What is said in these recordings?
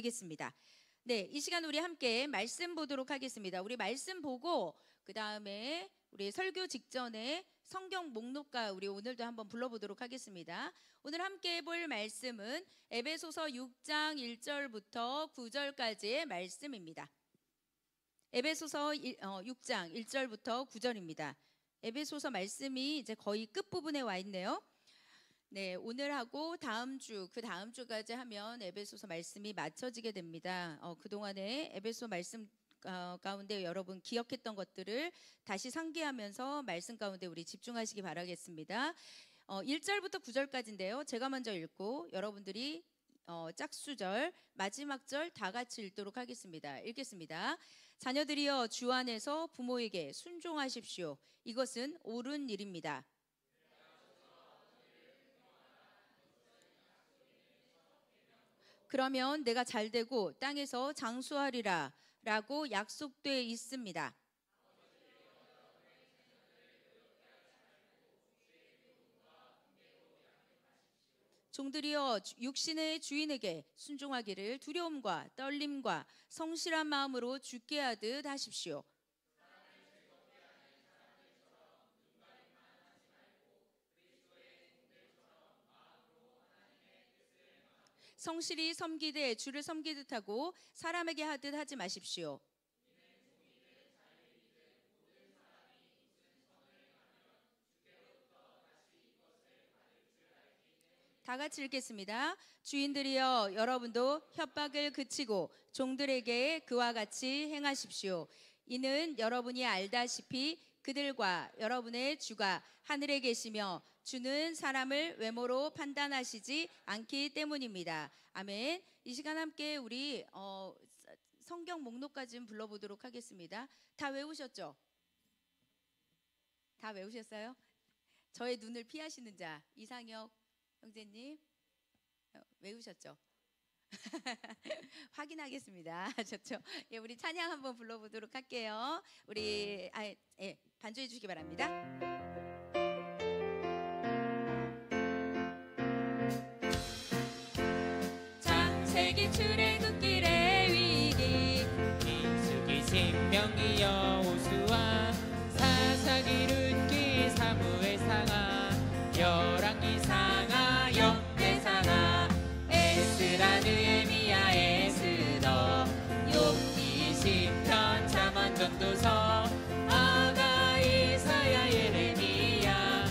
되겠습니다. 네, 이 시간 우리 함께 말씀 보도록 하겠습니다. 우리 말씀 보고 그 다음에 우리 설교 직전에 성경 목록과 우리 오늘도 한번 불러보도록 하겠습니다. 오늘 함께 볼 말씀은 에베소서 6장 1절부터 9절까지의 말씀입니다. 에베소서 6장 1절부터 9절입니다. 에베소서 말씀이 이제 거의 끝부분에 와 있네요. 네, 오늘하고 다음 주, 그 다음 주까지 하면 에베소서 말씀이 맞춰지게 됩니다. 그동안에 에베소 말씀 가운데 여러분 기억했던 것들을 다시 상기하면서 말씀 가운데 우리 집중하시기 바라겠습니다. 1절부터 9절까지인데요. 제가 먼저 읽고 여러분들이 짝수절, 마지막 절 다 같이 읽도록 하겠습니다. 읽겠습니다. 자녀들이여 주 안에서 부모에게 순종하십시오. 이것은 옳은 일입니다. 그러면 내가 잘되고 땅에서 장수하리라 라고 약속되어 있습니다. 종들이여 육신의 주인에게 순종하기를 두려움과 떨림과 성실한 마음으로 주께 하듯 하십시오. 성실히 섬기되 주를 섬기듯 하고 사람에게 하듯 하지 마십시오. 다 같이 읽겠습니다. 주인들이여 여러분도 협박을 그치고 종들에게 그와 같이 행하십시오. 이는 여러분이 알다시피 그들과 여러분의 주가 하늘에 계시며 주는 사람을 외모로 판단하시지 않기 때문입니다. 아멘. 이 시간 함께 우리 성경 목록까지 불러보도록 하겠습니다. 다 외우셨죠? 다 외우셨어요? 저의 눈을 피하시는 자 이상혁 형제님 외우셨죠? 확인하겠습니다. 좋죠? 예, 우리 찬양 한번 불러보도록 할게요. 우리 반주해 주시기 바랍니다. 창세기 출애굽길의 위기 민수기 신명기 여호수아 사사기 룻기 사무엘 상하 열왕기 상하 역대 상하 에스라 느헤미야 에스더 욥기 시편 잠언 전도서 아가 이사야 예레미야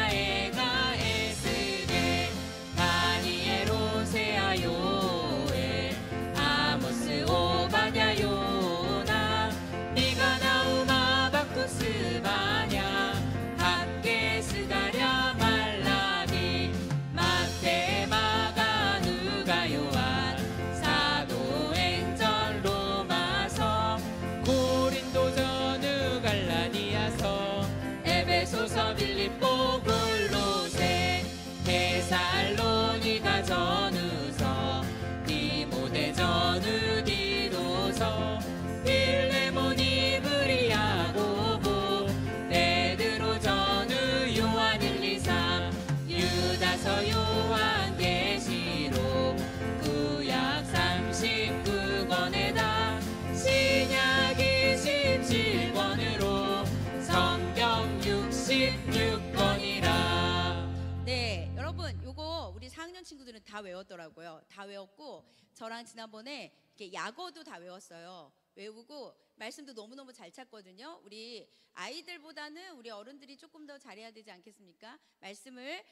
에가 에스겔 다니엘 호세아 요엘 아모스 오바댜 요나 미가 나움 하박국 스바냐 학개 스가랴 말라기 마태 마가 누가 요한 사도행전 로마서 고린도전후 갈라디아서 에베소서 빌립보 골로새 데살로니가 전후서 디모데 전후 디도서 빌레몬 이브리 야고보 베드로 전후 요한 1, 2, 3 유다서 요한 계시록 구약 39권에다 신약 27권으로 성경 66권이라. 네, 여러분 요거 우리 4학년 친구들은 다 외웠더라고요. 다 외웠고 저랑 지난번에 이렇게 약어도 다 외웠어요. 외우고 말씀도 너무너무 잘 찾거든요. 우리 아이들보다는 우리 어른들이 조금 더 잘해야 되지 않겠습니까? 말씀을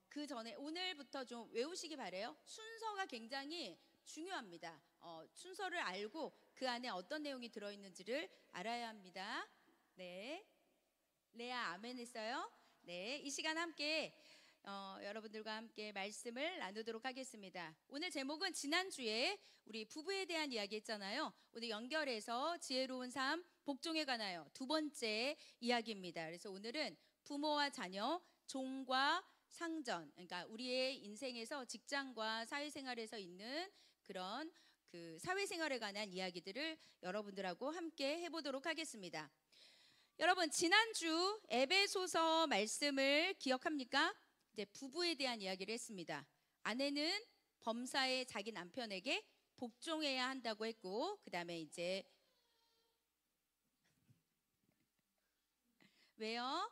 그 전에 오늘부터 좀 외우시기 바래요. 순서가 굉장히 중요합니다. 순서를 알고 그 안에 어떤 내용이 들어있는지를 알아야 합니다. 네, 레아 아멘 했어요. 네, 이 시간 함께 여러분들과 함께 말씀을 나누도록 하겠습니다. 오늘 제목은 지난주에 우리 부부에 대한 이야기 했잖아요. 오늘 연결해서 지혜로운 삶, 복종에 관하여 두 번째 이야기입니다. 그래서 오늘은 부모와 자녀, 종과 상전, 그러니까 우리의 인생에서 직장과 사회생활에서 있는 그런 그 사회생활에 관한 이야기들을 여러분들하고 함께 해보도록 하겠습니다. 여러분 지난주 에베소서 말씀을 기억합니까? 이제 부부에 대한 이야기를 했습니다. 아내는 범사에 자기 남편에게 복종해야 한다고 했고, 그 다음에 이제 왜요?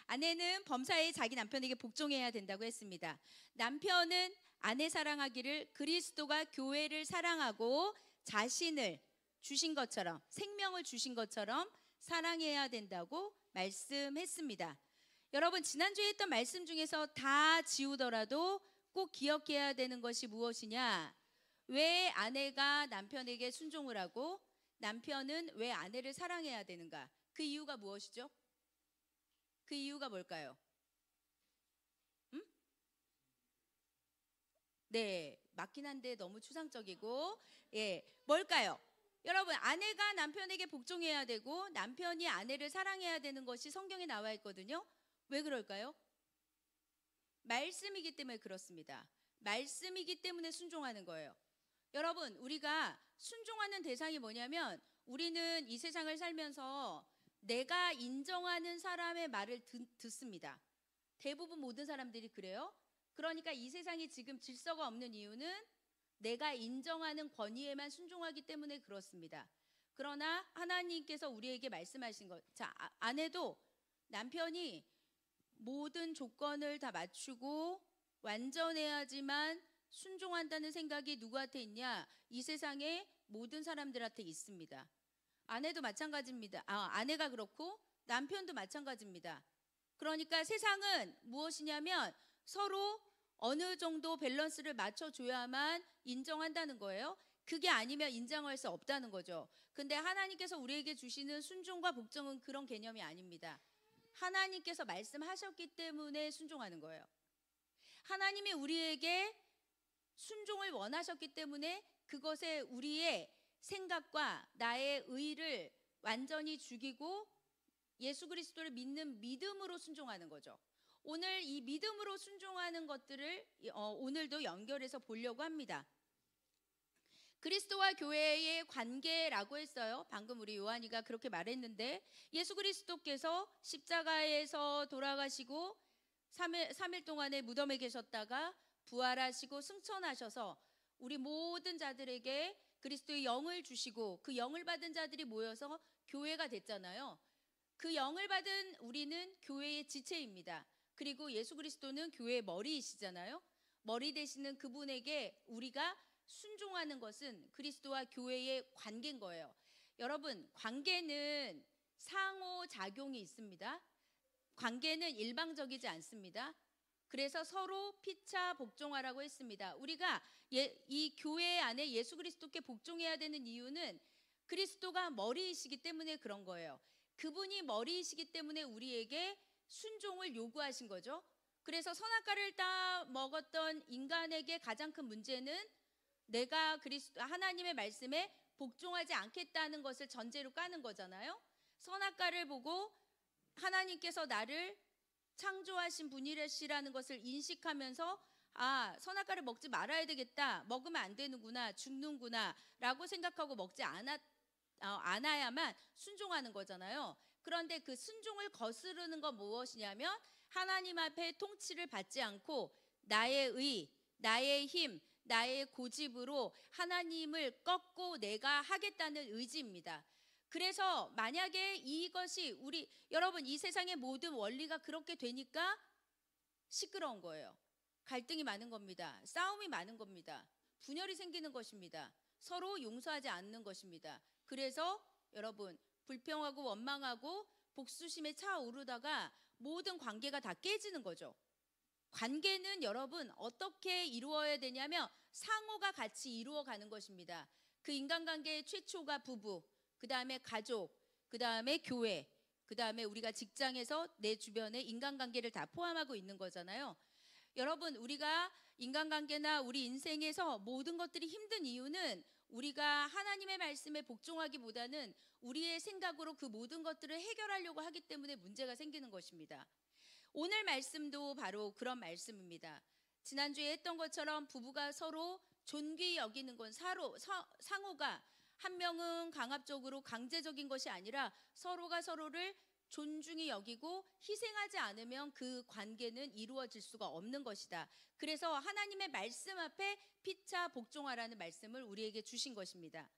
아내는 범사에 자기 남편에게 복종해야 된다고 했습니다. 남편은 아내 사랑하기를 그리스도가 교회를 사랑하고 자신을 주신 것처럼, 생명을 주신 것처럼 사랑해야 된다고 말씀했습니다. 여러분, 지난주에 했던 말씀 중에서 다 지우더라도 꼭 기억해야 되는 것이 무엇이냐? 왜 아내가 남편에게 순종을 하고 남편은 왜 아내를 사랑해야 되는가? 그 이유가 무엇이죠? 그 이유가 뭘까요? 네, 맞긴 한데 너무 추상적이고, 뭘까요? 여러분, 아내가 남편에게 복종해야 되고 남편이 아내를 사랑해야 되는 것이 성경에 나와 있거든요. 왜 그럴까요? 말씀이기 때문에 그렇습니다. 말씀이기 때문에 순종하는 거예요. 여러분, 우리가 순종하는 대상이 뭐냐면, 우리는 이 세상을 살면서 내가 인정하는 사람의 말을 듣습니다. 대부분 모든 사람들이 그래요. 그러니까 이 세상에 지금 질서가 없는 이유는 내가 인정하는 권위에만 순종하기 때문에 그렇습니다. 그러나 하나님께서 우리에게 말씀하신 것, 자, 아내도 남편이 모든 조건을 다 맞추고 완전해야지만 순종한다는 생각이 누구한테 있냐? 이 세상의 모든 사람들한테 있습니다. 아내도 마찬가지입니다. 아내가 그렇고 남편도 마찬가지입니다. 그러니까 세상은 무엇이냐면 서로 어느 정도 밸런스를 맞춰줘야만 인정한다는 거예요. 그게 아니면 인정할 수 없다는 거죠. 근데 하나님께서 우리에게 주시는 순종과 복종은 그런 개념이 아닙니다. 하나님께서 말씀하셨기 때문에 순종하는 거예요. 하나님이 우리에게 순종을 원하셨기 때문에 그것에 우리의 생각과 나의 의를 완전히 죽이고 예수 그리스도를 믿는 믿음으로 순종하는 거죠. 오늘 이 믿음으로 순종하는 것들을 오늘도 연결해서 보려고 합니다. 그리스도와 교회의 관계라고 했어요. 방금 우리 요한이가 그렇게 말했는데, 예수 그리스도께서 십자가에서 돌아가시고 3일 동안에 무덤에 계셨다가 부활하시고 승천하셔서 우리 모든 자들에게 그리스도의 영을 주시고 그 영을 받은 자들이 모여서 교회가 됐잖아요. 그 영을 받은 우리는 교회의 지체입니다. 그리고 예수 그리스도는 교회의 머리이시잖아요. 머리 되시는 그분에게 우리가 순종하는 것은 그리스도와 교회의 관계인 거예요. 여러분, 관계는 상호작용이 있습니다. 관계는 일방적이지 않습니다. 그래서 서로 피차 복종하라고 했습니다. 우리가 이 교회 안에 예수 그리스도께 복종해야 되는 이유는 그리스도가 머리이시기 때문에 그런 거예요. 그분이 머리이시기 때문에 우리에게 순종을 요구하신 거죠. 그래서 선악과를 따 먹었던 인간에게 가장 큰 문제는 내가 하나님의 말씀에 복종하지 않겠다는 것을 전제로 까는 거잖아요. 선악과를 보고 하나님께서 나를 창조하신 분이시라는 것을 인식하면서 선악과를 먹지 말아야 되겠다, 먹으면 안 되는구나, 죽는구나 라고 생각하고 먹지 않아야만 순종하는 거잖아요. 그런데 그 순종을 거스르는 건 무엇이냐면 하나님 앞에 통치를 받지 않고 나의 의, 나의 힘, 나의 고집으로 하나님을 꺾고 내가 하겠다는 의지입니다. 그래서 만약에 이것이 여러분, 이 세상의 모든 원리가 그렇게 되니까 시끄러운 거예요. 갈등이 많은 겁니다. 싸움이 많은 겁니다. 분열이 생기는 것입니다. 서로 용서하지 않는 것입니다. 그래서 여러분, 불평하고 원망하고 복수심에 차오르다가 모든 관계가 다 깨지는 거죠. 관계는 여러분 어떻게 이루어야 되냐면 상호가 같이 이루어가는 것입니다. 그 인간관계의 최초가 부부, 그 다음에 가족, 그 다음에 교회, 그 다음에 우리가 직장에서 내 주변의 인간관계를 다 포함하고 있는 거잖아요. 여러분, 우리가 인간관계나 우리 인생에서 모든 것들이 힘든 이유는 우리가 하나님의 말씀에 복종하기보다는 우리의 생각으로 그 모든 것들을 해결하려고 하기 때문에 문제가 생기는 것입니다. 오늘 말씀도 바로 그런 말씀입니다. 지난주에 했던 것처럼 부부가 서로 존귀 여기는 건 상호가 한 명은 강압적으로 강제적인 것이 아니라 서로가 서로를 존중히 여기고 희생하지 않으면 그 관계는 이루어질 수가 없는 것이다. 그래서 하나님의 말씀 앞에 피차 복종하라는 말씀을 우리에게 주신 것입니다.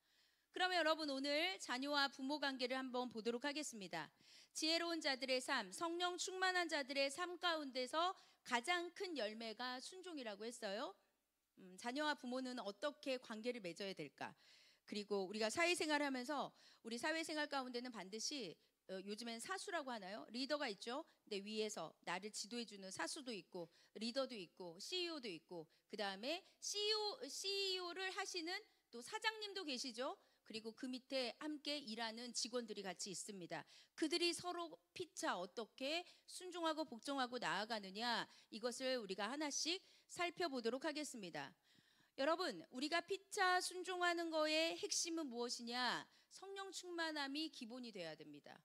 그러면 여러분 오늘 자녀와 부모 관계를 한번 보도록 하겠습니다. 지혜로운 자들의 삶, 성령 충만한 자들의 삶 가운데서 가장 큰 열매가 순종이라고 했어요. 자녀와 부모는 어떻게 관계를 맺어야 될까? 그리고 우리가 사회생활을 하면서 우리 사회생활 가운데는 반드시 요즘엔 사수라고 하나요? 리더가 있죠. 내 위에서 나를 지도해주는 사수도 있고 리더도 있고 CEO도 있고 그 다음에 CEO를 하시는 또 사장님도 계시죠. 그리고 그 밑에 함께 일하는 직원들이 같이 있습니다. 그들이 서로 피차 어떻게 순종하고 복종하고 나아가느냐, 이것을 우리가 하나씩 살펴보도록 하겠습니다. 여러분, 우리가 피차 순종하는 거의 핵심은 무엇이냐? 성령 충만함이 기본이 돼야 됩니다.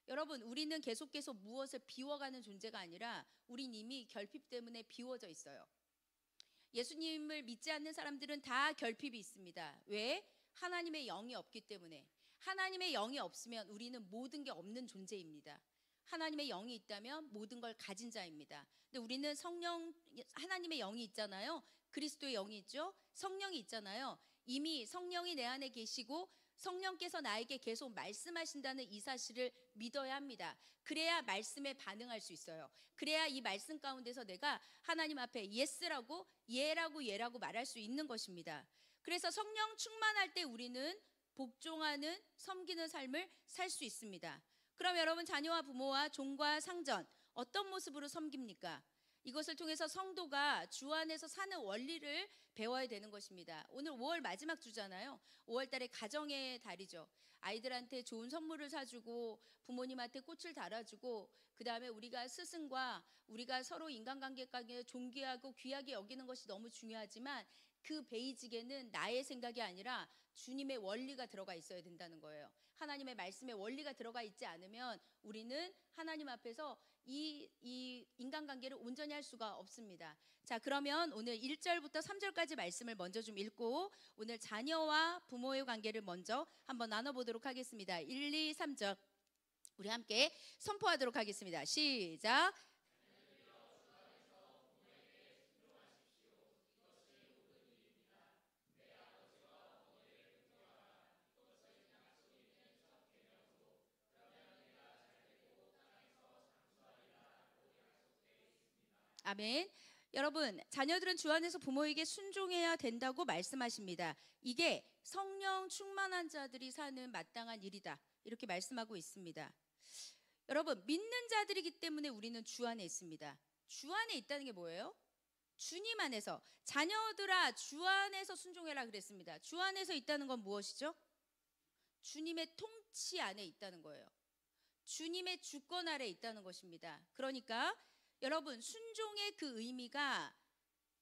여러분, 우리는 계속 무엇을 비워가는 존재가 아니라 우린 이미 결핍 때문에 비워져 있어요. 예수님을 믿지 않는 사람들은 다 결핍이 있습니다. 왜? 하나님의 영이 없기 때문에. 하나님의 영이 없으면 우리는 모든 게 없는 존재입니다. 하나님의 영이 있다면 모든 걸 가진 자입니다. 근데 우리는 하나님의 영이 있잖아요. 그리스도의 영이 있죠. 성령이 있잖아요. 이미 성령이 내 안에 계시고 성령께서 나에게 계속 말씀하신다는 이 사실을 믿어야 합니다. 그래야 말씀에 반응할 수 있어요. 그래야 이 말씀 가운데서 내가 하나님 앞에 예스라고 예라고 말할 수 있는 것입니다. 그래서 성령 충만할 때 우리는 복종하는 섬기는 삶을 살 수 있습니다. 그럼 여러분, 자녀와 부모와 종과 상전 어떤 모습으로 섬깁니까? 이것을 통해서 성도가 주 안에서 사는 원리를 배워야 되는 것입니다. 오늘 5월 마지막 주잖아요. 5월 달에 가정의 달이죠. 아이들한테 좋은 선물을 사주고 부모님한테 꽃을 달아주고 그 다음에 우리가 스승과 우리가 서로 인간관계까지 존귀하고 귀하게 여기는 것이 너무 중요하지만 그 베이직에는 나의 생각이 아니라 주님의 원리가 들어가 있어야 된다는 거예요. 하나님의 말씀에 원리가 들어가 있지 않으면 우리는 하나님 앞에서 이 인간관계를 온전히 할 수가 없습니다. 자, 그러면 오늘 1절부터 3절까지 말씀을 먼저 좀 읽고 오늘 자녀와 부모의 관계를 먼저 한번 나눠보도록 하겠습니다. 1, 2, 3절 우리 함께 선포하도록 하겠습니다. 시작. 아멘. 여러분, 자녀들은 주 안에서 부모에게 순종해야 된다고 말씀하십니다. 이게 성령 충만한 자들이 사는 마땅한 일이다. 이렇게 말씀하고 있습니다. 여러분, 믿는 자들이기 때문에 우리는 주 안에 있습니다. 주 안에 있다는 게 뭐예요? 주님 안에서. 자녀들아, 주 안에서 순종해라 그랬습니다. 주 안에서 있다는 건 무엇이죠? 주님의 통치 안에 있다는 거예요. 주님의 주권 아래 있다는 것입니다. 그러니까 여러분, 순종의 그 의미가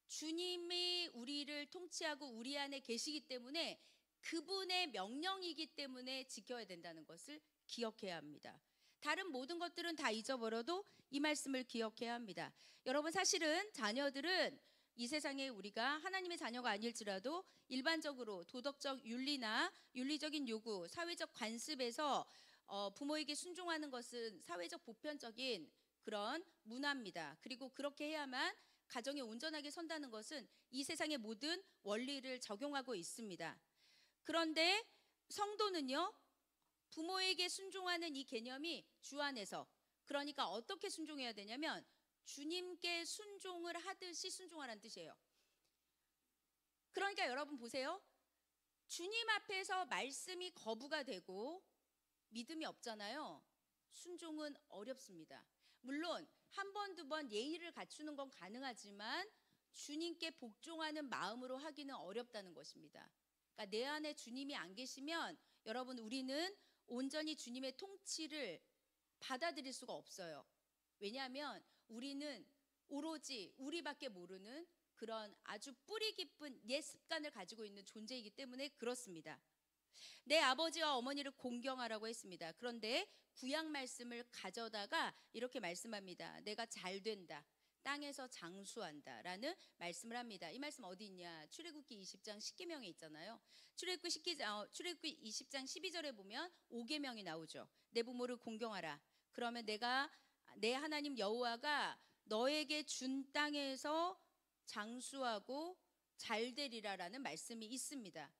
주님이 우리를 통치하고 우리 안에 계시기 때문에 그분의 명령이기 때문에 지켜야 된다는 것을 기억해야 합니다. 다른 모든 것들은 다 잊어버려도 이 말씀을 기억해야 합니다. 여러분, 사실은 자녀들은 이 세상에 우리가 하나님의 자녀가 아닐지라도 일반적으로 도덕적 윤리나 윤리적인 요구, 사회적 관습에서 부모에게 순종하는 것은 사회적 보편적인 그런 문화입니다. 그리고 그렇게 해야만 가정이 온전하게 선다는 것은 이 세상의 모든 원리를 적용하고 있습니다. 그런데 성도는요, 부모에게 순종하는 이 개념이 주 안에서, 그러니까 어떻게 순종해야 되냐면 주님께 순종을 하듯이 순종하라는 뜻이에요. 그러니까 여러분 보세요. 주님 앞에서 말씀이 거부가 되고 믿음이 없잖아요. 순종은 어렵습니다. 물론 한 번, 두 번 예의를 갖추는 건 가능하지만 주님께 복종하는 마음으로 하기는 어렵다는 것입니다. 그러니까 내 안에 주님이 안 계시면 여러분, 우리는 온전히 주님의 통치를 받아들일 수가 없어요. 왜냐하면 우리는 오로지 우리밖에 모르는 그런 아주 뿌리 깊은 옛 습관을 가지고 있는 존재이기 때문에 그렇습니다. 내 아버지와 어머니를 공경하라고 했습니다. 그런데 구약 말씀을 가져다가 이렇게 말씀합니다. 내가 잘 된다, 땅에서 장수한다 라는 말씀을 합니다. 이 말씀 어디 있냐? 출애굽기 20장 10계명에 있잖아요. 출애굽기 20장 12절에 보면 5계명이 나오죠. 내 부모를 공경하라. 그러면 내가 내 하나님 여호와가 너에게 준 땅에서 장수하고 잘 되리라라는 말씀이 있습니다.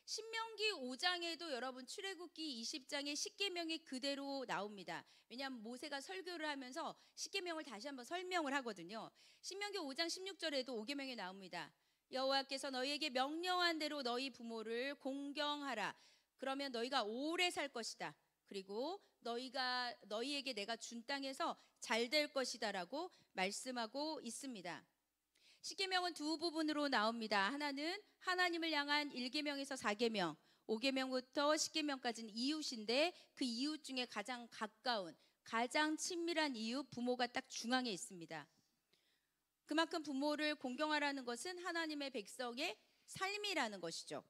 신명기 5장에도 여러분 출애굽기 20장에 십계명이 그대로 나옵니다. 왜냐하면 모세가 설교를 하면서 십계명을 다시 한번 설명을 하거든요. 신명기 5장 16절에도 5계명이 나옵니다. 여호와께서 너희에게 명령한 대로 너희 부모를 공경하라. 그러면 너희가 오래 살 것이다. 그리고 너희에게 내가 준 땅에서 잘 될 것이다라고 말씀하고 있습니다. 십계명은 두 부분으로 나옵니다. 하나는 하나님을 향한 1계명에서 4계명, 5계명부터 10계명까지는 이웃인데 그 이웃 중에 가장 가까운, 가장 친밀한 이웃 부모가 딱 중앙에 있습니다. 그만큼 부모를 공경하라는 것은 하나님의 백성의 삶이라는 것이죠.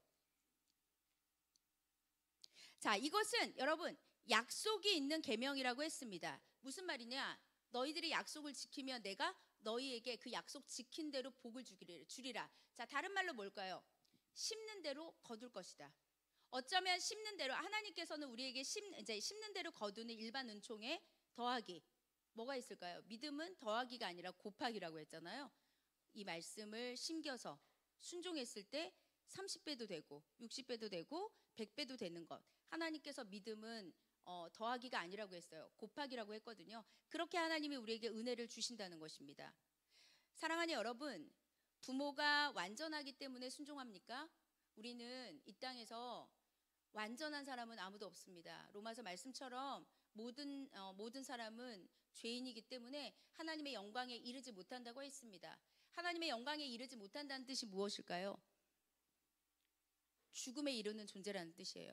자, 이것은 여러분 약속이 있는 계명이라고 했습니다. 무슨 말이냐? 너희들이 약속을 지키면 내가 너희에게 그 약속 지킨 대로 복을 주리라. 자, 다른 말로 뭘까요? 심는 대로 거둘 것이다. 어쩌면 심는 대로 하나님께서는 우리에게 심는 대로 거두는 일반 은총에 더하기 뭐가 있을까요? 믿음은 더하기가 아니라 곱하기라고 했잖아요. 이 말씀을 심겨서 순종했을 때 30배도 되고 60배도 되고 100배도 되는 것. 하나님께서 믿음은 더하기가 아니라고 했어요. 곱하기라고 했거든요. 그렇게 하나님이 우리에게 은혜를 주신다는 것입니다. 사랑하는 여러분, 부모가 완전하기 때문에 순종합니까? 우리는 이 땅에서 완전한 사람은 아무도 없습니다. 로마서 말씀처럼 모든 사람은 죄인이기 때문에 하나님의 영광에 이르지 못한다고 했습니다. 하나님의 영광에 이르지 못한다는 뜻이 무엇일까요? 죽음에 이르는 존재라는 뜻이에요.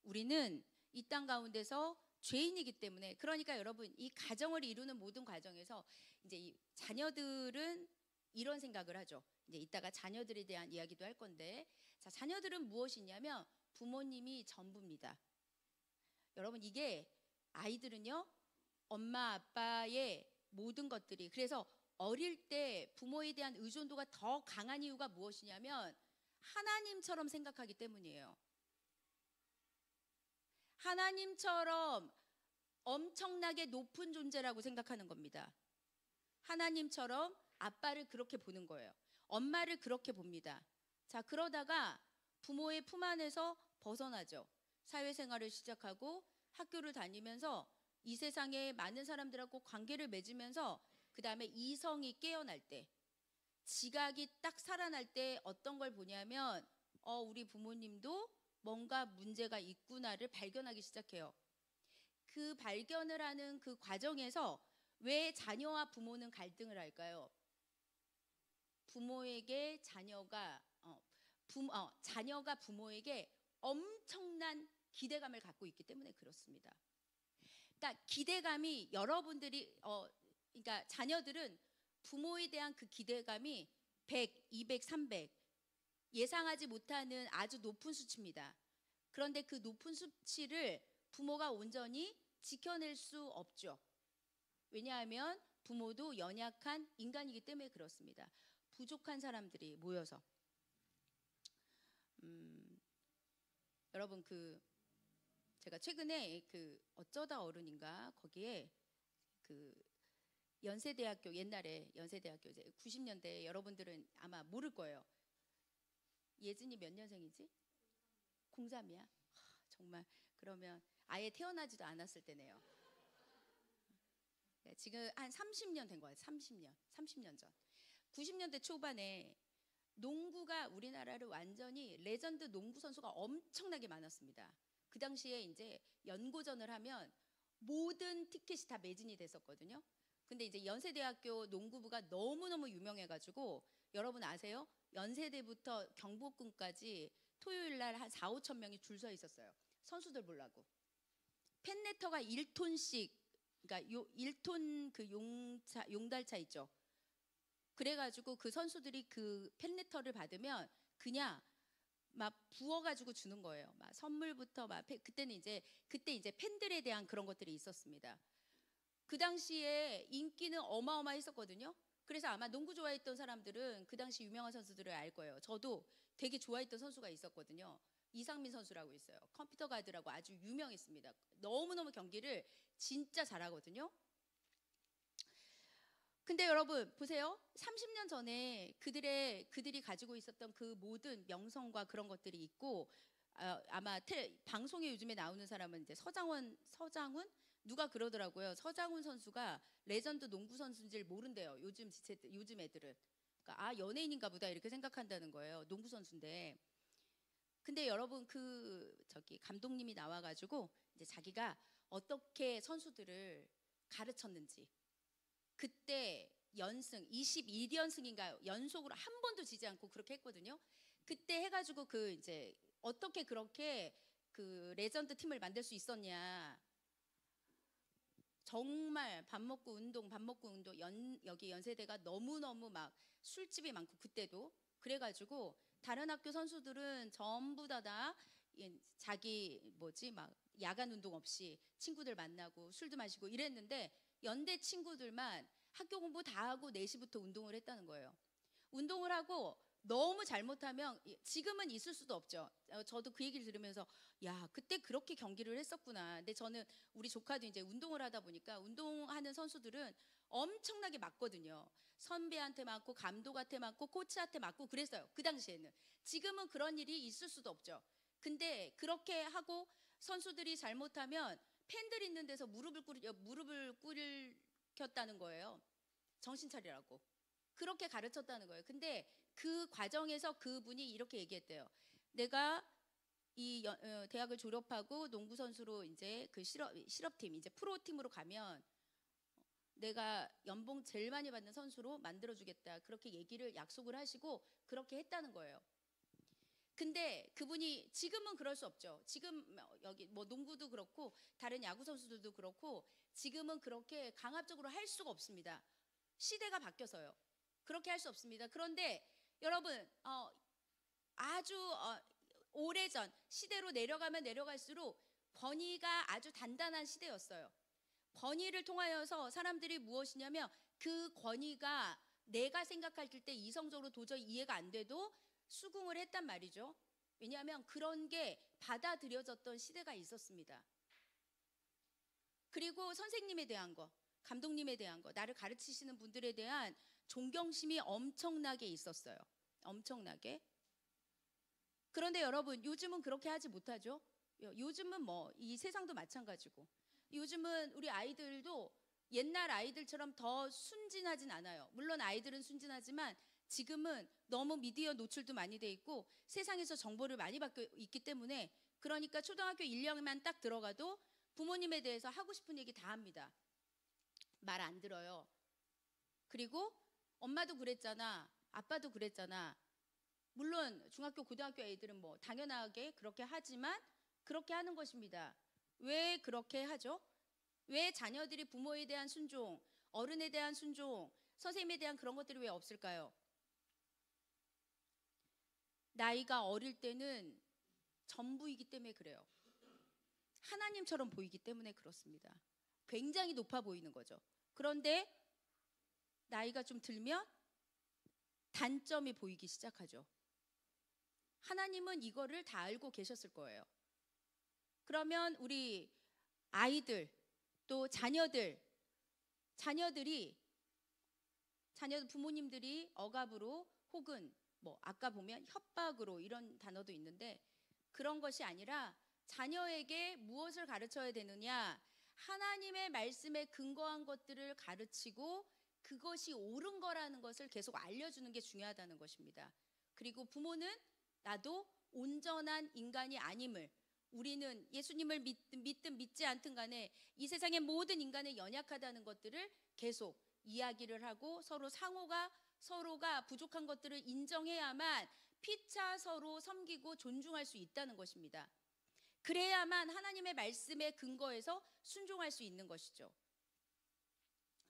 우리는 이 땅 가운데서 죄인이기 때문에, 그러니까 여러분 이 가정을 이루는 모든 과정에서 이제 이 자녀들은 이런 생각을 하죠. 이제 이따가 자녀들에 대한 이야기도 할 건데, 자, 자녀들은 무엇이냐면 부모님이 전부입니다. 여러분 이게 아이들은요 엄마 아빠의 모든 것들이, 그래서 어릴 때 부모에 대한 의존도가 더 강한 이유가 무엇이냐면 하나님처럼 생각하기 때문이에요. 하나님처럼 엄청나게 높은 존재라고 생각하는 겁니다. 하나님처럼 아빠를 그렇게 보는 거예요. 엄마를 그렇게 봅니다. 자, 그러다가 부모의 품 안에서 벗어나죠. 사회생활을 시작하고 학교를 다니면서 이 세상에 많은 사람들하고 관계를 맺으면서 그 다음에 이성이 깨어날 때, 지각이 딱 살아날 때 어떤 걸 보냐면 우리 부모님도 뭔가 문제가 있구나를 발견하기 시작해요. 그 발견을 하는 그 과정에서 왜 자녀와 부모는 갈등을 할까요? 자녀가 부모에게 엄청난 기대감을 갖고 있기 때문에 그렇습니다. 그러니까 기대감이 여러분들이 그러니까 자녀들은 부모에 대한 그 기대감이 100, 200, 300 예상하지 못하는 아주 높은 수치입니다. 그런데 그 높은 수치를 부모가 온전히 지켜낼 수 없죠. 왜냐하면 부모도 연약한 인간이기 때문에 그렇습니다. 부족한 사람들이 모여서 여러분 제가 최근에 어쩌다 어른인가 거기에 연세대학교, 옛날에 연세대학교 이제 90년대 여러분들은 아마 모를 거예요. 예진이 몇 년생이지? 03이야? 정말 그러면 아예 태어나지도 않았을 때네요. 네, 지금 한 30년 된 거예요. 30년 전. 90년대 초반에 농구가 우리나라를 완전히 레전드 농구 선수가 엄청나게 많았습니다. 그 당시에 이제 연고전을 하면 모든 티켓이 다 매진이 됐었거든요. 근데 이제 연세대학교 농구부가 너무너무 유명해가지고 여러분 아세요? 연세대부터 경복궁까지 토요일 날 한 4, 5천 명이 줄 서 있었어요. 선수들 보려고. 팬레터가 1톤씩, 그러니까 1톤 그 용달차 있죠. 그래가지고 그 선수들이 그 팬레터를 받으면 그냥 막 부어가지고 주는 거예요. 막 선물부터 그때 이제 팬들에 대한 그런 것들이 있었습니다. 그 당시에 인기는 어마어마했었거든요. 그래서 아마 농구 좋아했던 사람들은 그 당시 유명한 선수들을 알 거예요. 저도 되게 좋아했던 선수가 있었거든요. 이상민 선수라고 있어요. 컴퓨터 가드라고 아주 유명했습니다. 너무너무 경기를 진짜 잘하거든요. 근데 여러분 보세요. 30년 전에 그들이 가지고 있었던 그 모든 명성과 그런 것들이 있고, 아마 방송에 요즘에 나오는 사람은 이제 서장훈 누가 그러더라고요. 서장훈 선수가 레전드 농구 선수인지를 모른대요. 요즘 애들은. 그러니까 아, 연예인인가 보다 이렇게 생각한다는 거예요. 농구 선수인데. 근데 여러분 감독님이 나와가지고 이제 자기가 어떻게 선수들을 가르쳤는지, 그때 연승 21연승인가요? 연속으로 한 번도 지지 않고 그렇게 했거든요. 그때 해가지고 이제 어떻게 그렇게 그 레전드 팀을 만들 수 있었냐. 정말 밥 먹고 운동 여기 연세대가 너무너무 막 술집이 많고 그때도 그래가지고 다른 학교 선수들은 전부 다 자기 막 야간 운동 없이 친구들 만나고 술도 마시고 이랬는데, 연대 친구들만 학교 공부 다 하고 4시부터 운동을 했다는 거예요. 운동을 하고 너무 잘못하면, 지금은 있을 수도 없죠. 저도 그 얘기를 들으면서 야, 그때 그렇게 경기를 했었구나. 근데 저는 우리 조카도 이제 운동을 하다 보니까 운동하는 선수들은 엄청나게 맞거든요. 선배한테 맞고 감독한테 맞고 코치한테 맞고 그랬어요. 그 당시에는. 지금은 그런 일이 있을 수도 없죠. 근데 그렇게 하고 선수들이 잘못하면 팬들 있는 데서 무릎을 꿇혔다는 거예요. 정신 차리라고. 그렇게 가르쳤다는 거예요. 근데 그 과정에서 그분이 이렇게 얘기했대요. 내가 대학을 졸업하고 농구 선수로 이제 그 실업팀 이제 프로팀으로 가면 내가 연봉 제일 많이 받는 선수로 만들어주겠다. 그렇게 약속을 하시고 그렇게 했다는 거예요. 근데 그분이 지금은 그럴 수 없죠. 지금 여기 농구도 그렇고 다른 야구 선수들도 그렇고 지금은 그렇게 강압적으로 할 수가 없습니다. 시대가 바뀌어서요. 그렇게 할 수 없습니다. 그런데 여러분 아주 오래전 시대로 내려가면 내려갈수록 권위가 아주 단단한 시대였어요. 권위를 통하여서 사람들이 무엇이냐면 그 권위가 내가 생각할 때 이성적으로 도저히 이해가 안 돼도 수긍을 했단 말이죠. 왜냐하면 그런 게 받아들여졌던 시대가 있었습니다. 그리고 선생님에 대한 거, 감독님에 대한 거, 나를 가르치시는 분들에 대한 존경심이 엄청나게 있었어요. 엄청나게. 그런데 여러분 요즘은 그렇게 하지 못하죠. 요즘은 이 세상도 마찬가지고 요즘은 우리 아이들도 옛날 아이들처럼 더 순진하진 않아요. 물론 아이들은 순진하지만 지금은 너무 미디어 노출도 많이 돼 있고 세상에서 정보를 많이 받고 있기 때문에, 그러니까 초등학교 1학년만 딱 들어가도 부모님에 대해서 하고 싶은 얘기 다 합니다. 말 안 들어요. 그리고 엄마도 그랬잖아, 아빠도 그랬잖아. 물론 중학교 고등학교 애들은 당연하게 그렇게 하지만 그렇게 하는 것입니다. 왜 그렇게 하죠? 왜 자녀들이 부모에 대한 순종, 어른에 대한 순종, 선생님에 대한 그런 것들이 왜 없을까요? 나이가 어릴 때는 전부이기 때문에 그래요. 하나님처럼 보이기 때문에 그렇습니다. 굉장히 높아 보이는 거죠. 그런데 나이가 좀 들면 단점이 보이기 시작하죠. 하나님은 이거를 다 알고 계셨을 거예요. 그러면 우리 아이들 또 부모님들이 억압으로 혹은 아까 보면 협박으로 이런 단어도 있는데, 그런 것이 아니라 자녀에게 무엇을 가르쳐야 되느냐, 하나님의 말씀에 근거한 것들을 가르치고 그것이 옳은 거라는 것을 계속 알려주는 게 중요하다는 것입니다. 그리고 부모는 나도 온전한 인간이 아님을, 우리는 예수님을 믿든 믿지 않든 간에 이 세상의 모든 인간은 연약하다는 것들을 계속 이야기를 하고 서로가 부족한 것들을 인정해야만 피차 서로 섬기고 존중할 수 있다는 것입니다. 그래야만 하나님의 말씀에 근거해서 순종할 수 있는 것이죠.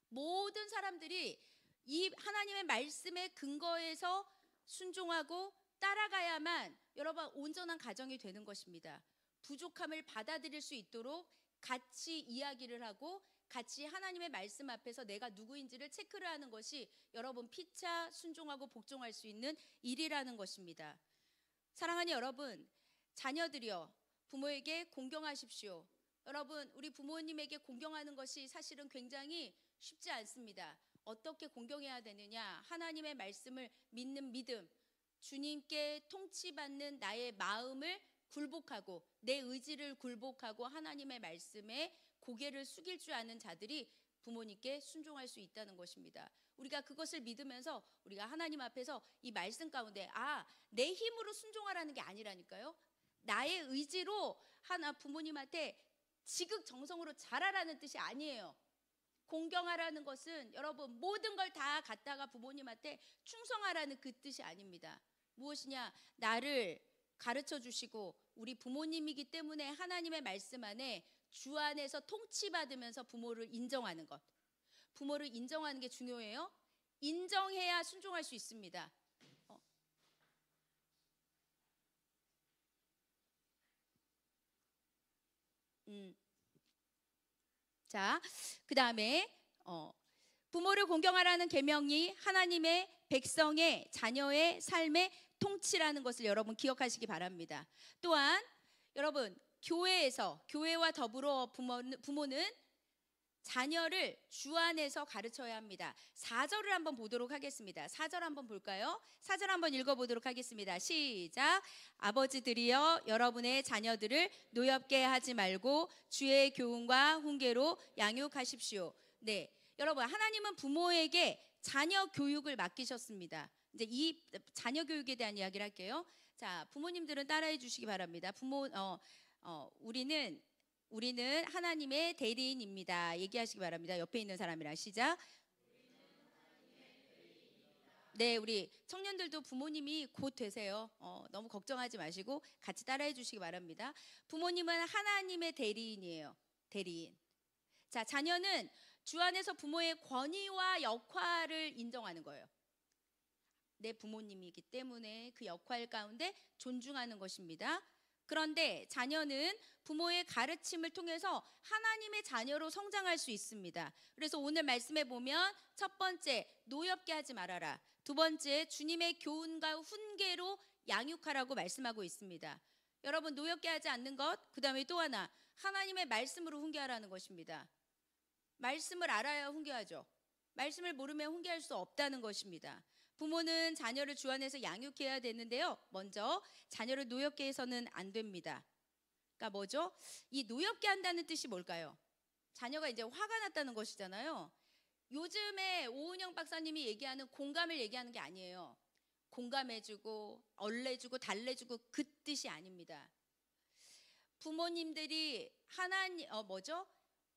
모든 사람들이 이 하나님의 말씀에 근거해서 순종하고 따라가야만 여러분 온전한 가정이 되는 것입니다. 부족함을 받아들일 수 있도록 같이 이야기를 하고 같이 하나님의 말씀 앞에서 내가 누구인지를 체크를 하는 것이 여러분 피차 순종하고 복종할 수 있는 일이라는 것입니다. 사랑하는 여러분, 자녀들이여 부모에게 공경하십시오. 여러분, 우리 부모님에게 공경하는 것이 사실은 굉장히 쉽지 않습니다. 어떻게 공경해야 되느냐? 하나님의 말씀을 믿는 믿음, 주님께 통치받는 나의 마음을 굴복하고 내 의지를 굴복하고 하나님의 말씀에 고개를 숙일 줄 아는 자들이 부모님께 순종할 수 있다는 것입니다. 우리가 그것을 믿으면서 우리가 하나님 앞에서 이 말씀 가운데 내 힘으로 순종하라는 게 아니라니까요. 나의 의지로 하나 부모님한테 지극정성으로 잘하라는 뜻이 아니에요. 공경하라는 것은 여러분 모든 걸 다 갖다가 부모님한테 충성하라는 그 뜻이 아닙니다. 무엇이냐? 나를 가르쳐 주시고 우리 부모님이기 때문에 하나님의 말씀 안에 주 안에서 통치받으면서 부모를 인정하는 것. 부모를 인정하는 게 중요해요. 인정해야 순종할 수 있습니다. 자, 그 다음에 부모를 공경하라는 계명이 하나님의 백성의 자녀의 삶의 통치라는 것을 여러분 기억하시기 바랍니다. 또한 여러분 교회와 더불어 부모는 자녀를 주 안에서 가르쳐야 합니다. 4절을 한번 보도록 하겠습니다. 4절 한번 볼까요? 4절 한번 읽어보도록 하겠습니다. 시작. 아버지들이여 여러분의 자녀들을 노엽게 하지 말고 주의 교훈과 훈계로 양육하십시오. 네, 여러분 하나님은 부모에게 자녀 교육을 맡기셨습니다. 이제 이 자녀 교육에 대한 이야기를 할게요. 자, 부모님들은 따라해 주시기 바랍니다. 우리는 하나님의 대리인입니다. 얘기하시기 바랍니다. 옆에 있는 사람이랑 시작. 네, 우리 청년들도 부모님이 곧 되세요. 너무 걱정하지 마시고 같이 따라해 주시기 바랍니다. 부모님은 하나님의 대리인이에요. 대리인. 자, 자녀는 주 안에서 부모의 권위와 역할을 인정하는 거예요. 내 부모님이기 때문에 그 역할 가운데 존중하는 것입니다. 그런데 자녀는 부모의 가르침을 통해서 하나님의 자녀로 성장할 수 있습니다. 그래서 오늘 말씀에 보면 첫 번째, 노엽게 하지 말아라. 두 번째, 주님의 교훈과 훈계로 양육하라고 말씀하고 있습니다. 여러분, 노엽게 하지 않는 것, 그 다음에 또 하나, 하나님의 말씀으로 훈계하라는 것입니다. 말씀을 알아야 훈계하죠. 말씀을 모르면 훈계할 수 없다는 것입니다. 부모는 자녀를 주 안에서 양육해야 되는데요. 먼저 자녀를 노엽게 해서는 안 됩니다. 그러니까 뭐죠? 이 노엽게 한다는 뜻이 뭘까요? 자녀가 이제 화가 났다는 것이잖아요. 요즘에 오은영 박사님이 얘기하는 공감을 얘기하는 게 아니에요. 공감해주고 얼레주고 달래주고 그 뜻이 아닙니다. 부모님들이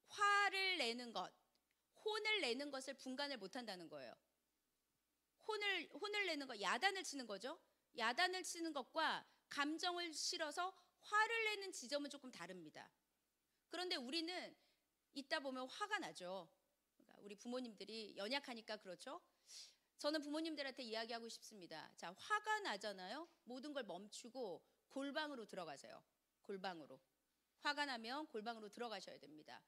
화를 내는 것, 혼을 내는 것을 분간을 못한다는 거예요. 혼을 내는 거, 야단을 치는 거죠. 야단을 치는 것과 감정을 실어서 화를 내는 지점은 조금 다릅니다. 그런데 우리는 있다 보면 화가 나죠. 그러니까 우리 부모님들이 연약하니까 그렇죠. 저는 부모님들한테 이야기하고 싶습니다. 자, 화가 나잖아요. 모든 걸 멈추고 골방으로 들어가세요. 골방으로. 화가 나면 골방으로 들어가셔야 됩니다.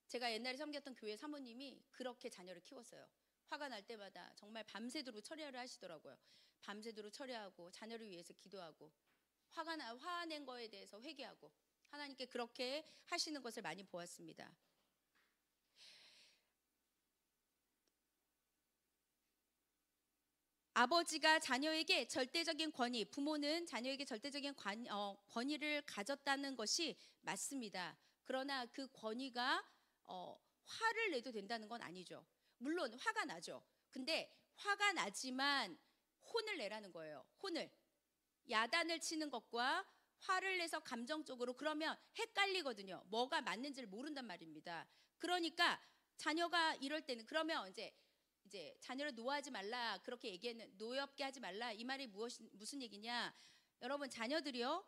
제가 옛날에 섬겼던 교회 사모님이 그렇게 자녀를 키웠어요. 화가 날 때마다 정말 밤새도록 처리를 하시더라고요. 밤새도록 처리하고 자녀를 위해서 기도하고 화낸 거에 대해서 회개하고 하나님께 그렇게 하시는 것을 많이 보았습니다. 아버지가 자녀에게 절대적인 권위, 부모는 자녀에게 절대적인 권위를 가졌다는 것이 맞습니다. 그러나 그 권위가 화를 내도 된다는 건 아니죠. 물론 화가 나죠. 근데 화가 나지만 혼을 내라는 거예요. 혼을. 야단을 치는 것과 화를 내서 감정적으로 그러면 헷갈리거든요. 뭐가 맞는지를 모른단 말입니다. 그러니까 자녀가 이럴 때는 그러면 이제 자녀를 노하지 말라 그렇게 얘기했는 노엽게 하지 말라 이 말이 무슨 얘기냐? 여러분 자녀들이요.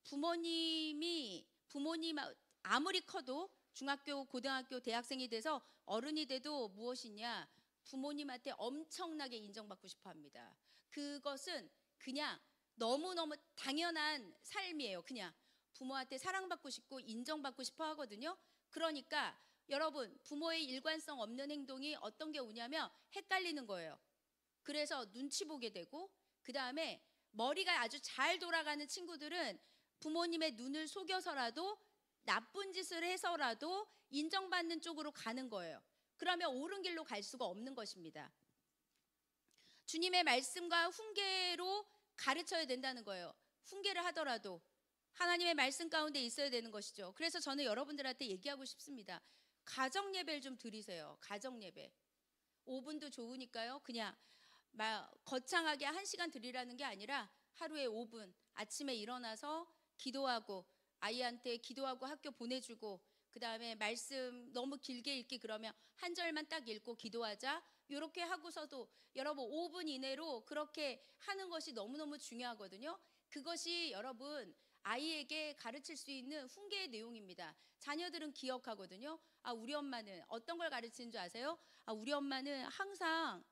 부모님 아무리 커도 중학교, 고등학교, 대학생이 돼서 어른이 돼도 무엇이냐? 부모님한테 엄청나게 인정받고 싶어 합니다. 그것은 그냥 너무너무 당연한 삶이에요. 그냥 부모한테 사랑받고 싶고 인정받고 싶어 하거든요. 그러니까 여러분 부모의 일관성 없는 행동이 어떤 게 오냐면 헷갈리는 거예요. 그래서 눈치 보게 되고 그 다음에 머리가 아주 잘 돌아가는 친구들은 부모님의 눈을 속여서라도 나쁜 짓을 해서라도 인정받는 쪽으로 가는 거예요. 그러면 옳은 길로 갈 수가 없는 것입니다. 주님의 말씀과 훈계로 가르쳐야 된다는 거예요. 훈계를 하더라도 하나님의 말씀 가운데 있어야 되는 것이죠. 그래서 저는 여러분들한테 얘기하고 싶습니다. 가정 예배를 좀 드리세요. 가정 예배. 5분도 좋으니까요. 그냥 막 거창하게 1시간 드리라는 게 아니라 하루에 5분 아침에 일어나서 기도하고 아이한테 기도하고 학교 보내주고 그 다음에 말씀 너무 길게 읽기 그러면 한 절만 딱 읽고 기도하자. 이렇게 하고서도 여러분 5분 이내로 그렇게 하는 것이 너무너무 중요하거든요. 그것이 여러분 아이에게 가르칠 수 있는 훈계의 내용입니다. 자녀들은 기억하거든요. 아, 우리 엄마는 어떤 걸 가르치는 줄 아세요? 아, 우리 엄마는 항상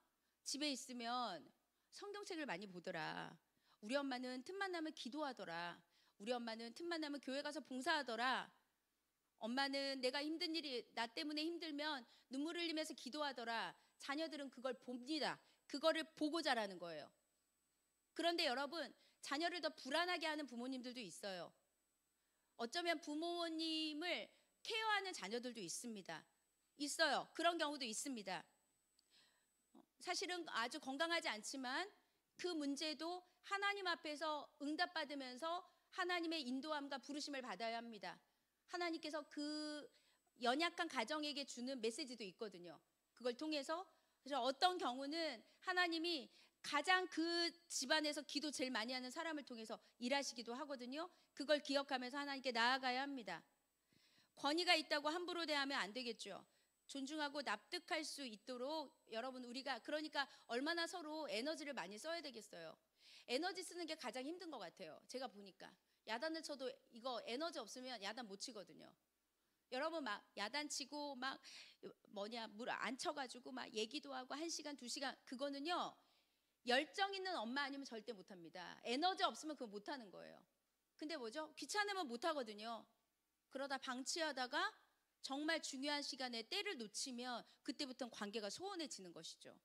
집에 있으면 성경책을 많이 보더라. 우리 엄마는 틈만 나면 기도하더라. 우리 엄마는 틈만 나면 교회 가서 봉사하더라. 엄마는 내가 힘든 일이 나 때문에 힘들면 눈물 흘리면서 기도하더라. 자녀들은 그걸 봅니다. 그거를 보고 자라는 거예요. 그런데 여러분, 자녀를 더 불안하게 하는 부모님들도 있어요. 어쩌면 부모님을 케어하는 자녀들도 있습니다. 있어요. 그런 경우도 있습니다. 사실은 아주 건강하지 않지만 그 문제도 하나님 앞에서 응답받으면서 하나님의 인도함과 부르심을 받아야 합니다. 하나님께서 그 연약한 가정에게 주는 메시지도 있거든요. 그걸 통해서 그래서 어떤 경우는 하나님이 가장 그 집안에서 기도 제일 많이 하는 사람을 통해서 일하시기도 하거든요. 그걸 기억하면서 하나님께 나아가야 합니다. 권위가 있다고 함부로 대하면 안 되겠죠. 존중하고 납득할 수 있도록 여러분 우리가 그러니까 얼마나 서로 에너지를 많이 써야 되겠어요. 에너지 쓰는 게 가장 힘든 것 같아요. 제가 보니까 야단을 쳐도 이거 에너지 없으면 야단 못 치거든요. 여러분 막 야단 치고 막 물 안 쳐가지고 막 얘기도 하고 1시간 2시간 그거는요 열정 있는 엄마 아니면 절대 못합니다. 에너지 없으면 그거 못하는 거예요. 근데 뭐죠? 귀찮으면 못하거든요. 그러다 방치하다가 정말 중요한 시간에 때를 놓치면 그때부터는 관계가 소원해지는 것이죠.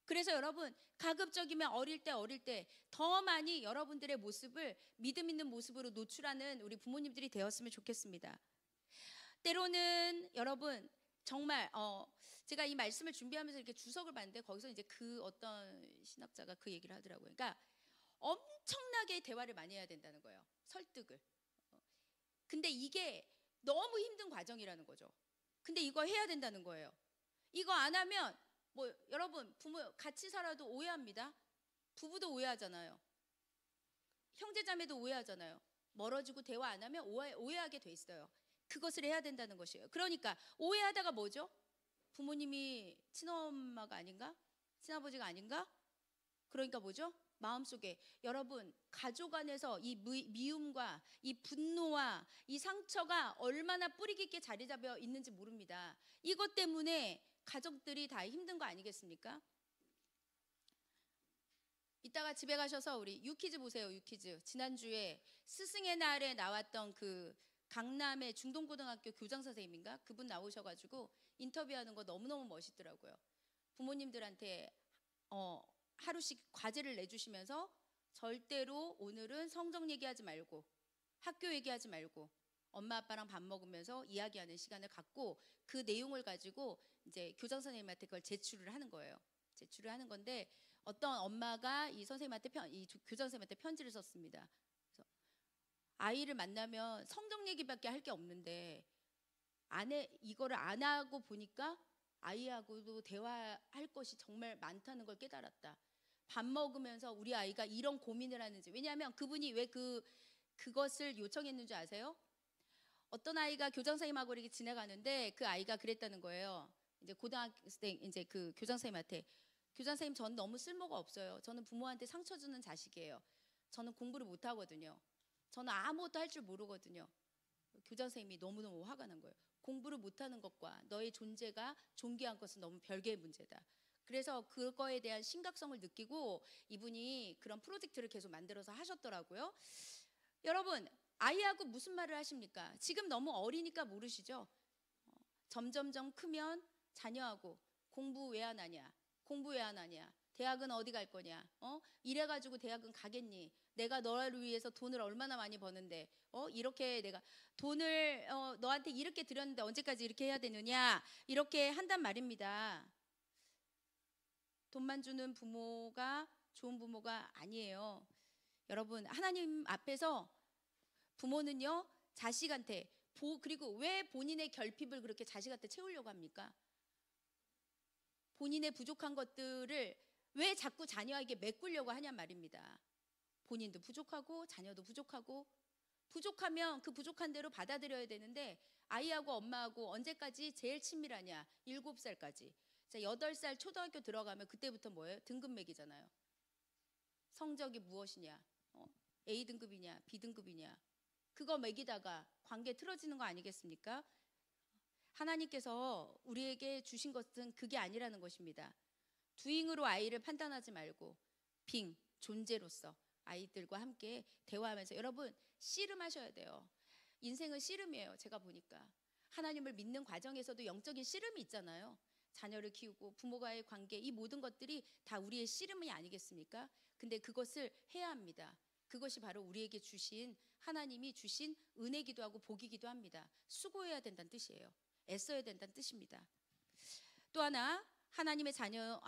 그래서 여러분 가급적이면 어릴 때 더 많이 여러분들의 모습을 믿음 있는 모습으로 노출하는 우리 부모님들이 되었으면 좋겠습니다. 때로는 여러분 정말 제가 이 말씀을 준비하면서 이렇게 주석을 봤는데 거기서 이제 그 어떤 신학자가 그 얘기를 하더라고요. 그러니까 엄청나게 대화를 많이 해야 된다는 거예요. 설득을. 근데 이게 너무 힘든 과정이라는 거죠. 근데 이거 해야 된다는 거예요. 이거 안 하면 뭐 여러분 부모 같이 살아도 오해합니다. 부부도 오해하잖아요. 형제자매도 오해하잖아요. 멀어지고 대화 안 하면 오해하게 돼 있어요. 그것을 해야 된다는 것이에요. 그러니까 오해하다가 뭐죠? 부모님이 친엄마가 아닌가? 친아버지가 아닌가? 그러니까 뭐죠? 마음속에 여러분 가족 안에서 이 미움과 이 분노와 이 상처가 얼마나 뿌리 깊게 자리 잡혀 있는지 모릅니다. 이것 때문에 가족들이 다 힘든 거 아니겠습니까? 이따가 집에 가셔서 우리 유퀴즈 보세요. 유퀴즈. 지난주에 스승의 날에 나왔던 그 강남의 중동고등학교 교장 선생님인가? 그분 나오셔가지고 인터뷰하는 거 너무너무 멋있더라고요. 부모님들한테 하루씩 과제를 내주시면서 절대로 오늘은 성적 얘기하지 말고 학교 얘기하지 말고 엄마 아빠랑 밥 먹으면서 이야기하는 시간을 갖고 그 내용을 가지고 이제 교장 선생님한테 그걸 제출을 하는 거예요. 제출을 하는 건데 어떤 엄마가 이 선생님한테 이 교장 선생님한테 편지를 썼습니다. 그래서 아이를 만나면 성적 얘기밖에 할 게 없는데 이거를 안 하고 보니까 아이하고도 대화할 것이 정말 많다는 걸 깨달았다. 밥 먹으면서 우리 아이가 이런 고민을 하는지. 왜냐하면 그분이 왜 그것을 요청했는 줄 아세요? 어떤 아이가 교장 선생님하고 이렇게 지나가는데 그 아이가 그랬다는 거예요. 이제 고등학생 이제 그 교장 선생님한테 교장 선생님 저는 너무 쓸모가 없어요. 저는 부모한테 상처 주는 자식이에요. 저는 공부를 못 하거든요. 저는 아무것도 할 줄 모르거든요. 교장 선생님이 너무너무 화가 난 거예요. 공부를 못하는 것과 너의 존재가 존귀한 것은 너무 별개의 문제다. 그래서 그거에 대한 심각성을 느끼고 이분이 그런 프로젝트를 계속 만들어서 하셨더라고요. 여러분 아이하고 무슨 말을 하십니까? 지금 너무 어리니까 모르시죠? 점점점 크면 자녀하고 공부 왜 안 하냐? 공부 왜 안 하냐? 대학은 어디 갈 거냐? 이래가지고 대학은 가겠니? 내가 너를 위해서 돈을 얼마나 많이 버는데, 이렇게 내가 돈을 너한테 이렇게 드렸는데 언제까지 이렇게 해야 되느냐? 이렇게 한단 말입니다. 돈만 주는 부모가 좋은 부모가 아니에요. 여러분, 하나님 앞에서 부모는요, 자식한테 그리고 왜 본인의 결핍을 그렇게 자식한테 채우려고 합니까? 본인의 부족한 것들을 왜 자꾸 자녀에게 메꾸려고 하냔 말입니다. 본인도 부족하고 자녀도 부족하고, 부족하면 그 부족한 대로 받아들여야 되는데 아이하고 엄마하고 언제까지 제일 친밀하냐? 7살까지. 자, 8살 초등학교 들어가면 그때부터 뭐예요? 등급 매기잖아요. 성적이 무엇이냐? A등급이냐? B등급이냐? 그거 매기다가 관계 틀어지는 거 아니겠습니까? 하나님께서 우리에게 주신 것은 그게 아니라는 것입니다. 두잉으로 아이를 판단하지 말고 빙, 존재로서 아이들과 함께 대화하면서, 여러분 씨름하셔야 돼요. 인생은 씨름이에요. 제가 보니까 하나님을 믿는 과정에서도 영적인 씨름이 있잖아요. 자녀를 키우고 부모와의 관계, 이 모든 것들이 다 우리의 씨름이 아니겠습니까? 근데 그것을 해야 합니다. 그것이 바로 우리에게 주신, 하나님이 주신 은혜기도 하고 복이기도 합니다. 수고해야 된다는 뜻이에요. 애써야 된다는 뜻입니다. 또 하나, 하나님의 자녀,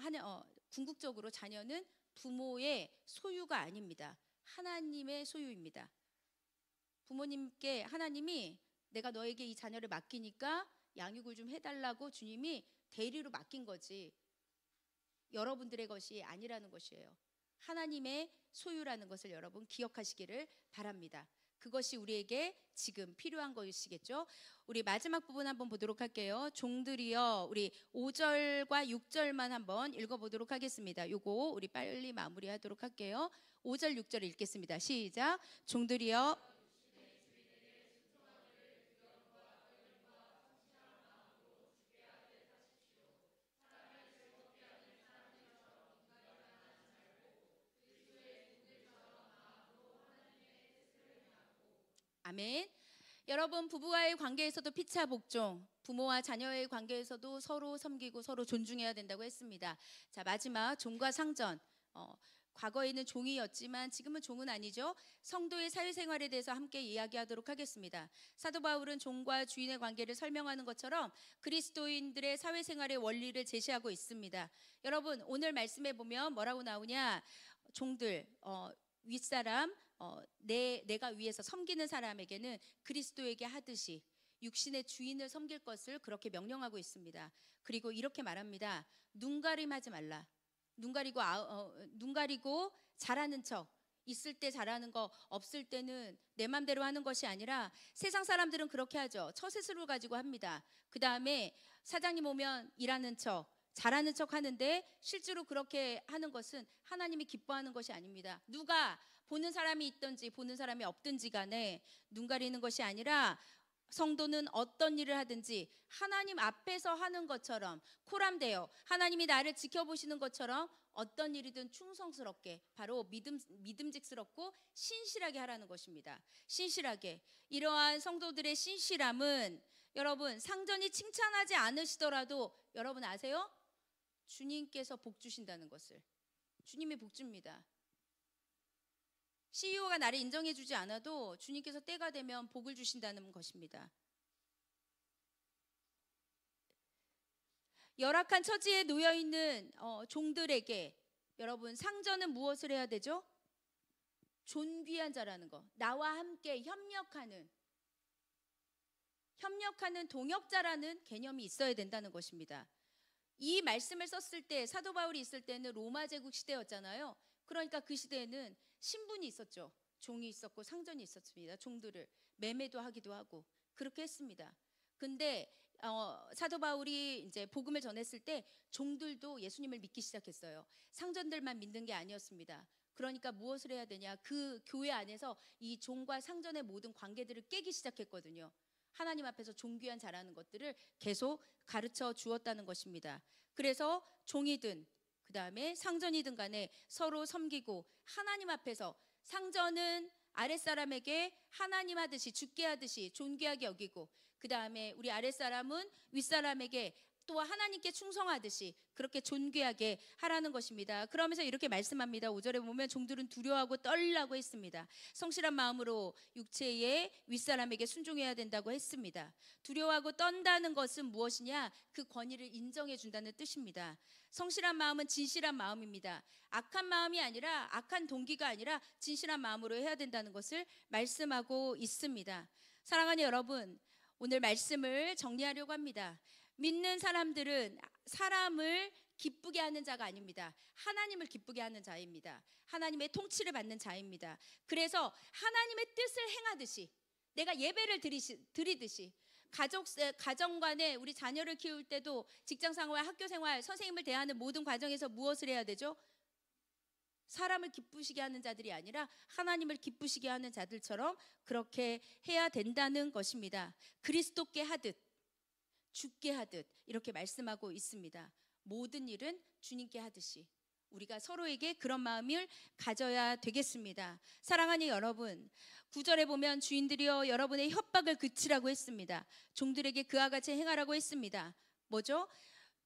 궁극적으로 자녀는 부모의 소유가 아닙니다. 하나님의 소유입니다. 부모님께 하나님이 내가 너에게 이 자녀를 맡기니까 양육을 좀 해달라고 주님이 대리로 맡긴 거지, 여러분들의 것이 아니라는 것이에요. 하나님의 소유라는 것을 여러분 기억하시기를 바랍니다. 그것이 우리에게 지금 필요한 것이겠죠. 우리 마지막 부분 한번 보도록 할게요. 종들이여, 우리 5절과 6절만 한번 읽어보도록 하겠습니다. 요거 우리 빨리 마무리하도록 할게요. 5절 6절 읽겠습니다. 시작. 종들이여, 아멘. 여러분, 부부와의 관계에서도 피차 복종, 부모와 자녀의 관계에서도 서로 섬기고 서로 존중해야 된다고 했습니다. 자, 마지막 종과 상전. 과거에는 종이었지만 지금은 종은 아니죠. 성도의 사회생활에 대해서 함께 이야기하도록 하겠습니다. 사도 바울은 종과 주인의 관계를 설명하는 것처럼 그리스도인들의 사회생활의 원리를 제시하고 있습니다. 여러분, 오늘 말씀에 보면 뭐라고 나오냐? 종들, 윗사람, 내가 위에서 섬기는 사람에게는 그리스도에게 하듯이 육신의 주인을 섬길 것을 그렇게 명령하고 있습니다. 그리고 이렇게 말합니다. 눈 가림하지 말라. 눈 가리고 잘하는 척, 있을 때 잘하는 거, 없을 때는 내 맘대로 하는 것이 아니라, 세상 사람들은 그렇게 하죠. 처세술을 가지고 합니다. 그 다음에 사장님 오면 일하는 척, 잘하는 척 하는데 실제로 그렇게 하는 것은 하나님이 기뻐하는 것이 아닙니다. 누가 보는 사람이 있든지 보는 사람이 없든지 간에 눈 가리는 것이 아니라, 성도는 어떤 일을 하든지 하나님 앞에서 하는 것처럼 코람되어 하나님이 나를 지켜보시는 것처럼 어떤 일이든 충성스럽게, 바로 믿음직스럽고 신실하게 하라는 것입니다. 신실하게. 이러한 성도들의 신실함은 여러분, 상전이 칭찬하지 않으시더라도 여러분 아세요? 주님께서 복 주신다는 것을. 주님이 복 줍니다. CEO가 나를 인정해 주지 않아도 주님께서 때가 되면 복을 주신다는 것입니다. 열악한 처지에 놓여 있는 종들에게 여러분, 상전은 무엇을 해야 되죠? 존귀한 자라는 거. 나와 함께 협력하는 동역자라는 개념이 있어야 된다는 것입니다. 이 말씀을 썼을 때, 사도 바울이 있을 때는 로마 제국 시대였잖아요. 그러니까 그 시대에는 신분이 있었죠. 종이 있었고 상전이 있었습니다. 종들을 매매도 하기도 하고 그렇게 했습니다. 근데 사도 바울이 이제 복음을 전했을 때 종들도 예수님을 믿기 시작했어요. 상전들만 믿는 게 아니었습니다. 그러니까 무엇을 해야 되냐? 그 교회 안에서 이 종과 상전의 모든 관계들을 깨기 시작했거든요. 하나님 앞에서 존귀한 자라는 것들을 계속 가르쳐 주었다는 것입니다. 그래서 종이든 그 다음에 상전이든 간에 서로 섬기고, 하나님 앞에서 상전은 아랫사람에게 하나님 하듯이, 주께 하듯이 존귀하게 여기고, 그 다음에 우리 아랫사람은 윗사람에게 또 하나님께 충성하듯이 그렇게 존귀하게 하라는 것입니다. 그러면서 이렇게 말씀합니다. 5절에 보면 종들은 두려워하고 떨리라고 했습니다. 성실한 마음으로 육체의 윗사람에게 순종해야 된다고 했습니다. 두려워하고 떤다는 것은 무엇이냐? 그 권위를 인정해 준다는 뜻입니다. 성실한 마음은 진실한 마음입니다. 악한 마음이 아니라, 악한 동기가 아니라 진실한 마음으로 해야 된다는 것을 말씀하고 있습니다. 사랑하는 여러분, 오늘 말씀을 정리하려고 합니다. 믿는 사람들은 사람을 기쁘게 하는 자가 아닙니다. 하나님을 기쁘게 하는 자입니다. 하나님의 통치를 받는 자입니다. 그래서 하나님의 뜻을 행하듯이, 내가 예배를 드리듯이, 가정 간에 우리 자녀를 키울 때도 직장생활, 학교생활, 선생님을 대하는 모든 과정에서 무엇을 해야 되죠? 사람을 기쁘시게 하는 자들이 아니라 하나님을 기쁘시게 하는 자들처럼 그렇게 해야 된다는 것입니다. 그리스도께 하듯, 주께 하듯 이렇게 말씀하고 있습니다. 모든 일은 주님께 하듯이 우리가 서로에게 그런 마음을 가져야 되겠습니다. 사랑하는 여러분, 9절에 보면 주인들이여 여러분의 협박을 그치라고 했습니다. 종들에게 그와 같이 행하라고 했습니다. 뭐죠?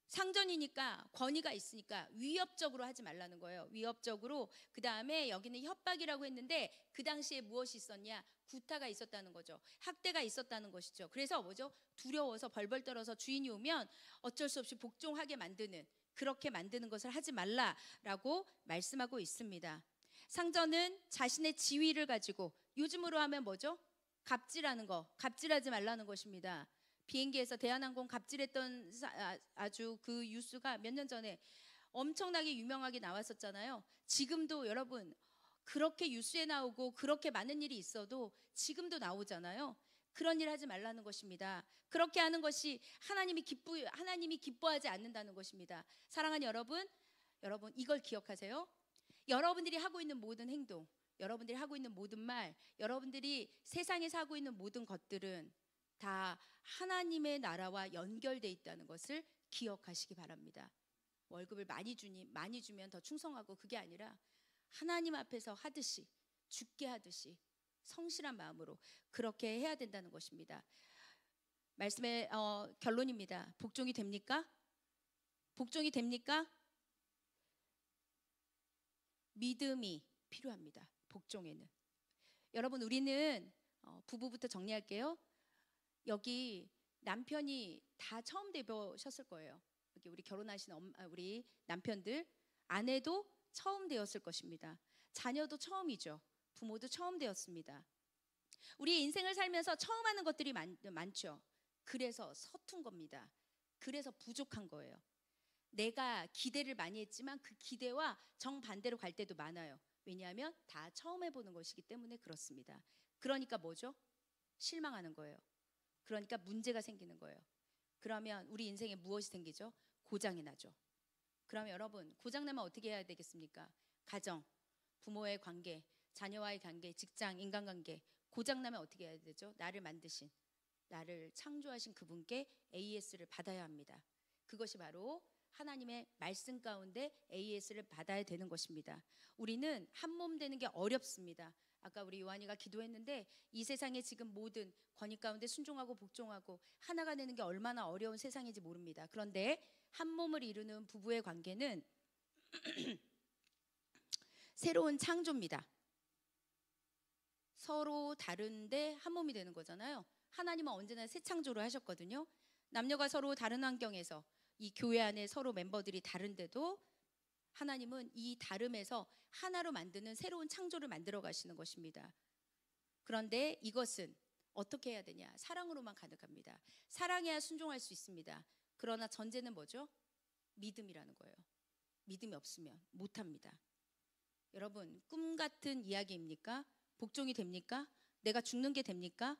상전이니까 권위가 있으니까 위협적으로 하지 말라는 거예요. 위협적으로. 그 다음에 여기는 협박이라고 했는데 그 당시에 무엇이 있었냐? 구타가 있었다는 거죠. 학대가 있었다는 것이죠. 그래서 뭐죠? 두려워서 벌벌 떨어서 주인이 오면 어쩔 수 없이 복종하게 만드는, 그렇게 만드는 것을 하지 말라라고 말씀하고 있습니다. 상전은 자신의 지위를 가지고, 요즘으로 하면 뭐죠? 갑질하는 거, 갑질하지 말라는 것입니다. 비행기에서 대한항공 갑질했던 아주 그 뉴스가 몇 년 전에 엄청나게 유명하게 나왔었잖아요. 지금도 여러분 그렇게 뉴스에 나오고 그렇게 많은 일이 있어도 지금도 나오잖아요. 그런 일 하지 말라는 것입니다. 그렇게 하는 것이 하나님이 기뻐하지 않는다는 것입니다. 사랑하는 여러분 이걸 기억하세요. 여러분들이 하고 있는 모든 행동, 여러분들이 하고 있는 모든 말, 여러분들이 세상에서 하고 있는 모든 것들은 다 하나님의 나라와 연결되어 있다는 것을 기억하시기 바랍니다. 월급을 많이 주면 더 충성하고, 그게 아니라 하나님 앞에서 하듯이, 주께 하듯이 성실한 마음으로 그렇게 해야 된다는 것입니다. 말씀의 결론입니다. 복종이 됩니까? 복종이 됩니까? 믿음이 필요합니다. 복종에는. 여러분, 우리는 부부부터 정리할게요. 여기 남편이 다 처음 되보셨을 거예요. 여기 우리 결혼하신 우리 남편들, 아내도 처음 되었을 것입니다. 자녀도 처음이죠. 부모도 처음 되었습니다. 우리 인생을 살면서 처음 하는 것들이 많죠. 그래서 서툰 겁니다. 그래서 부족한 거예요. 내가 기대를 많이 했지만 그 기대와 정반대로 갈 때도 많아요. 왜냐하면 다 처음 해보는 것이기 때문에 그렇습니다. 그러니까 뭐죠? 실망하는 거예요. 그러니까 문제가 생기는 거예요. 그러면 우리 인생에 무엇이 생기죠? 고장이 나죠. 그러면 여러분, 고장나면 어떻게 해야 되겠습니까? 가정, 부모의 관계, 자녀와의 관계, 직장, 인간관계, 고장나면 어떻게 해야 되죠? 나를 만드신, 나를 창조하신 그분께 AS를 받아야 합니다. 그것이 바로 하나님의 말씀 가운데 AS를 받아야 되는 것입니다. 우리는 한 몸 되는 게 어렵습니다. 아까 우리 요한이가 기도했는데 이 세상에 지금 모든 권위 가운데 순종하고 복종하고 하나가 되는 게 얼마나 어려운 세상인지 모릅니다. 그런데 한 몸을 이루는 부부의 관계는 새로운 창조입니다. 서로 다른데 한 몸이 되는 거잖아요. 하나님은 언제나 새 창조를 하셨거든요. 남녀가 서로 다른 환경에서, 이 교회 안에 서로 멤버들이 다른데도 하나님은 이 다름에서 하나로 만드는 새로운 창조를 만들어 가시는 것입니다. 그런데 이것은 어떻게 해야 되냐? 사랑으로만 가능합니다. 사랑해야 순종할 수 있습니다. 그러나 전제는 뭐죠? 믿음이라는 거예요. 믿음이 없으면 못합니다. 여러분, 꿈 같은 이야기입니까? 복종이 됩니까? 내가 죽는 게 됩니까?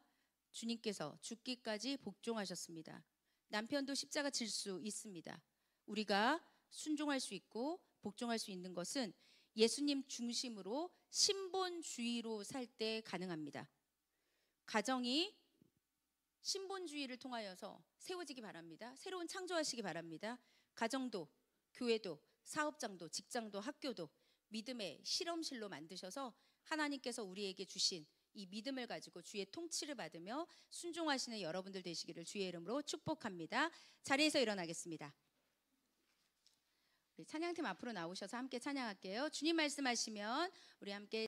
주님께서 죽기까지 복종하셨습니다. 남편도 십자가 질 수 있습니다. 우리가 순종할 수 있고 복종할 수 있는 것은 예수님 중심으로 신본주의로 살 때 가능합니다. 가정이 신본주의를 통하여서 세워지기 바랍니다. 새로운 창조하시기 바랍니다. 가정도, 교회도, 사업장도, 직장도, 학교도 믿음의 실험실로 만드셔서 하나님께서 우리에게 주신 이 믿음을 가지고 주의 통치를 받으며 순종하시는 여러분들 되시기를 주의 이름으로 축복합니다. 자리에서 일어나겠습니다. 우리 찬양팀 앞으로 나오셔서 함께 찬양할게요. 주님 말씀하시면 우리 함께